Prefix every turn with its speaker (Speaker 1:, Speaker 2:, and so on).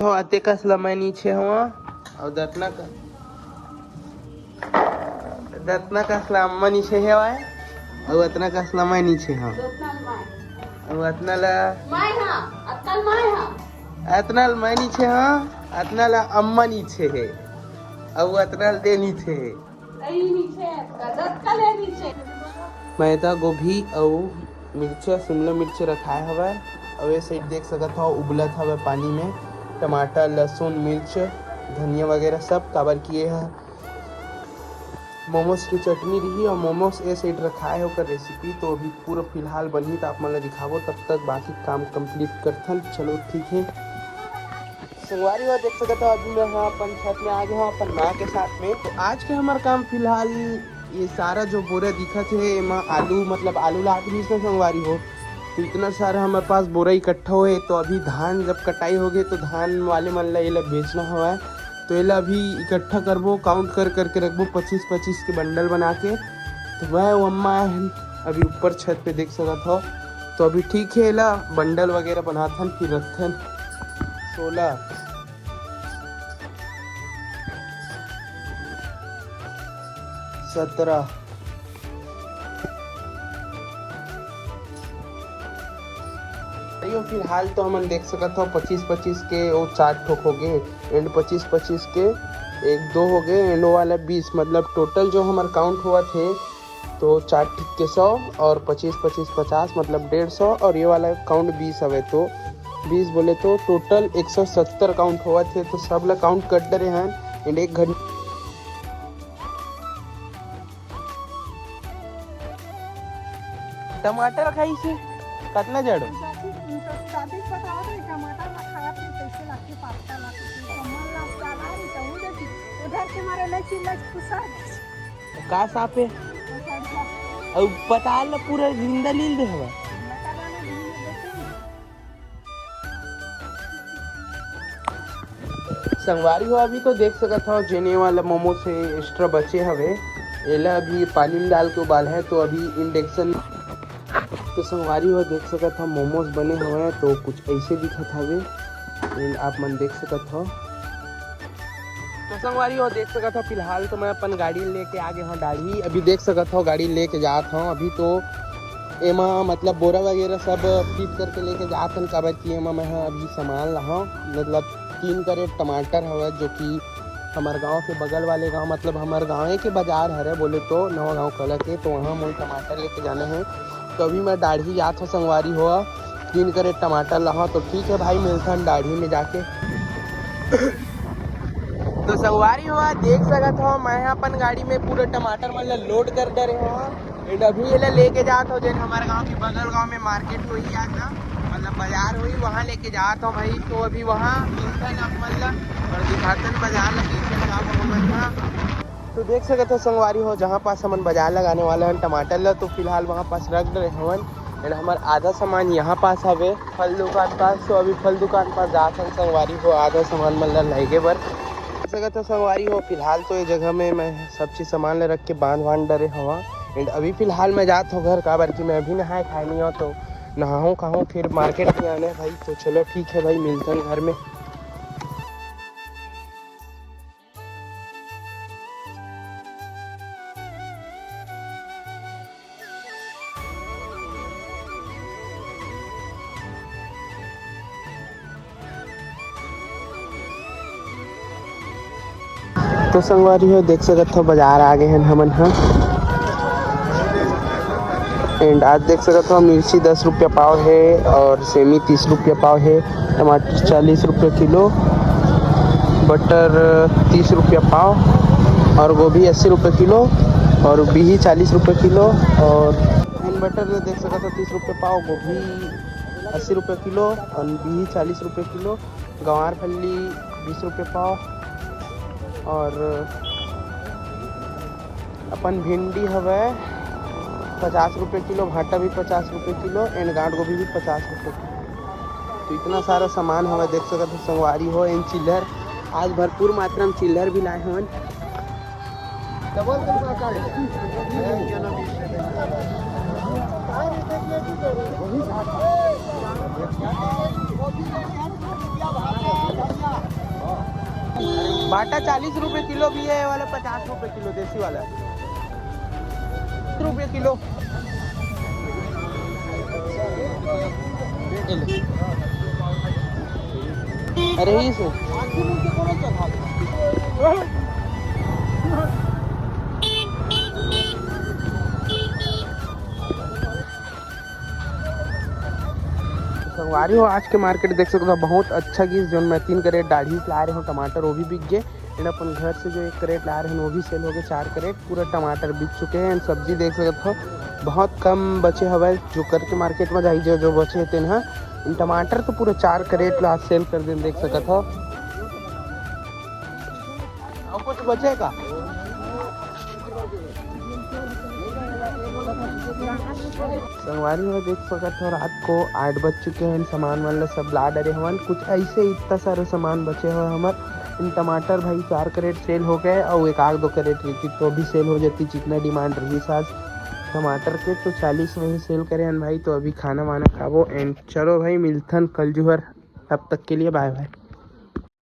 Speaker 1: तो आते कसला मैं नीचे हुआ और दतना कसला अम्मा नीचे है और अतना कसला मैं नीचे हाँ और अतना मैं नीचे हाँ अतना ला अम्मा नीचे है और अतना दे नीचे है मैं तो गोभी और मिर्चा शिमला मिर्च रखा है और ये साइड देख सकत हो उबलत हवे पानी में टमाटर लहसुन मिर्च धनिया वगैरह सब काबर किए है। मोमोज की चटनी रही और मोमोज ये साइड रखा है ओकर रेसिपी तो अभी पूरा फिलहाल बनी तो आप मतलब दिखावो तब तक बाकी काम कंप्लीट करथन। चलो ठीक है संगवारी हो देख सकते हो अभी मैं हाँ अपन छत में आ गया हूँ अपन माँ के साथ में। तो आज के हमारा काम फिलहाल ये सारा जो बोरा दिखत है एमा आलू मतलब आलू ला के संगवारी हो तो इतना सारा हमारे पास बोरा इकट्ठा हुए तो अभी धान जब कटाई हो गई तो धान वाले मन ला ये बेचना हुआ है तो ये अभी इकट्ठा करबो काउंट कर करके रखबो 25-25 के बंडल बना के। तो वह अम्मा अभी ऊपर छत पे देख सकत हो तो अभी ठीक है ला बंडल वगैरह बनाथन फिर रखथन 16 17 फिलहाल तो हम देख सकत हो 25-25 के वो 4 ठोक हो गए एंड 25-25 के 1-2 हो गए एंड वाला 20 मतलब टोटल जो हमारा काउंट हुआ थे तो 4 ठिक के 100 और 25-25 50 मतलब 150 और ये वाला काउंट 20 हवे तो 20 बोले तो टोटल 170 काउंट हुआ थे तो सब ला काउंट कर रहे हैं एंड 1 घंटे टमाटर खाई से कितना जड़ का साफे और पता ल पूरा जिंदा लील दे हवा संगवारी हो अभी तो देख सकत हो जेने वाला मोमो से एक्स्ट्रा बचे हवे एला अभी पानी में डाल के उबाल है तो अभी इंडक्शन तो संगवारी हो देख सकत हो मोमोज बने हुए तो कुछ ऐसे दिखत हवे आप मन देख सकत हो। तो संगवारी हो देख सकत हो फिलहाल तो मैं अपन गाड़ी लेके आ गया हूँ दाढ़ी अभी देख सकत हो गाड़ी लेके जात हूँ अभी तो एमा मतलब बोरा वगैरह सब फीट करके लेके जात हूँ काबर की एमा मैं अभी सामान ला हूँ मतलब 3 करेट टमाटर हवे जो कि हमारे गांव के बगल वाले गांव मतलब हमारे गाँव के बाजार हरे बोले तो नवा गाँव कला के तो वहाँ मुझे टमाटर लेके जाना है तो अभी मैं दाढ़ी जात हूँ संगवारी हो 3 करेट टमाटर ला तो ठीक है भाई मिलता है दाढ़ी में जाके। तो संगवारी हुआ देख सकत हो मैं अपन गाड़ी में पूरा टमाटर मतलब लोड कर दे रहे हो एंड अभी ये लेके जाता हूँ जैसे हमारे गांव के बगल गांव में मार्केट हुई आज ना मतलब बाजार हुई वहाँ लेके जाता हूँ भाई तो अभी वहाँ मिलता मतलब और दिखाते बाजार लगे तो देख सकते हो संगवारी हो जहाँ पास हम बाजार लगाने वाले हैं टमाटर ला तो फिलहाल वहाँ पास रख रहे हवन एंड हमारा आधा सामान यहाँ पास हवे फल दुकान पास तो अभी फल दुकान पास जाते हैं संगवारी हो आधा सामान मतलब लगे बर सकत हो संगवारी हो फिलहाल तो ये जगह में मैं सब चीज़ सामान ले रख के बांध डरे हवा एंड अभी फिलहाल मैं जाता हूँ घर का बार कि मैं अभी नहाए खाए नहीं हो तो नहाऊँ खाऊँ फिर मार्केट में आने भाई तो चलो ठीक है भाई मिलते हैं घर में। तो संगवारी हो देख सकते हो बाजार आ गए हैं हमन हाँ एंड आज देख सकते हो मिर्ची 10 रुपया पाव है और सेमी 30 रुपया पाव है टमाटर 40 रुपये किलो बटर 30 रुपया पाव और गोभी 80 रुपये किलो और बिही 40 रुपये किलो और बटर देख सकते हो 30 रुपये पाव गोभी 80 रुपये किलो और बिही 40 रुपये किलो गंवार फली 20 रुपये पाव और अपन भिंडी हवे 50 रुपये किलो भाटा भी 50 रुपये किलो एंड गांठ गोभी भी 50 रुपये किलो तो इतना सारा सामान हवे देख सकते हो संगवारी हो इन चिल्लर आज भरपूर मात्रा में चिल्लर भी लाए हवन बाटा 40 रुपए किलो भी है, ये वाला 50 रुपए किलो, देसी वाला 30 रुपए किलो। अरे ही से संगवारी हो, आज के मार्केट देख सकते हो बहुत अच्छा की जो मैं 3 करेट दाढ़ी ला रहे हो टमाटर वो भी बिक गए। अपन घर से जो 1 करेट ला रहे हैं वो भी सेल हो गए। 4 करेट पूरा टमाटर बिक चुके हैं। सब्जी देख सकते हो बहुत कम बचे हवा जो करके मार्केट में जाइए जो बचे थे ना इन टमाटर तो पूरा 4 करेट ला सेल कर दें देख सकते हो। और कुछ बचेगा संगवारी हो देख सकते हो रात को 8 बज चुके हैं। सामान वाला सब ला डरे हवन कुछ ऐसे इतना सारे सामान बचे हुए हमारे। इन टमाटर भाई 4 करेट सेल हो गए और 1-2 करेट रहती तो भी सेल हो जाती। जितना डिमांड रही आज टमाटर के तो 40 में ही सेल करें भाई। तो अभी खाना वाना खाओ एंड चलो भाई मिलथन कल जुहर, तब तक के लिए बाय बाय।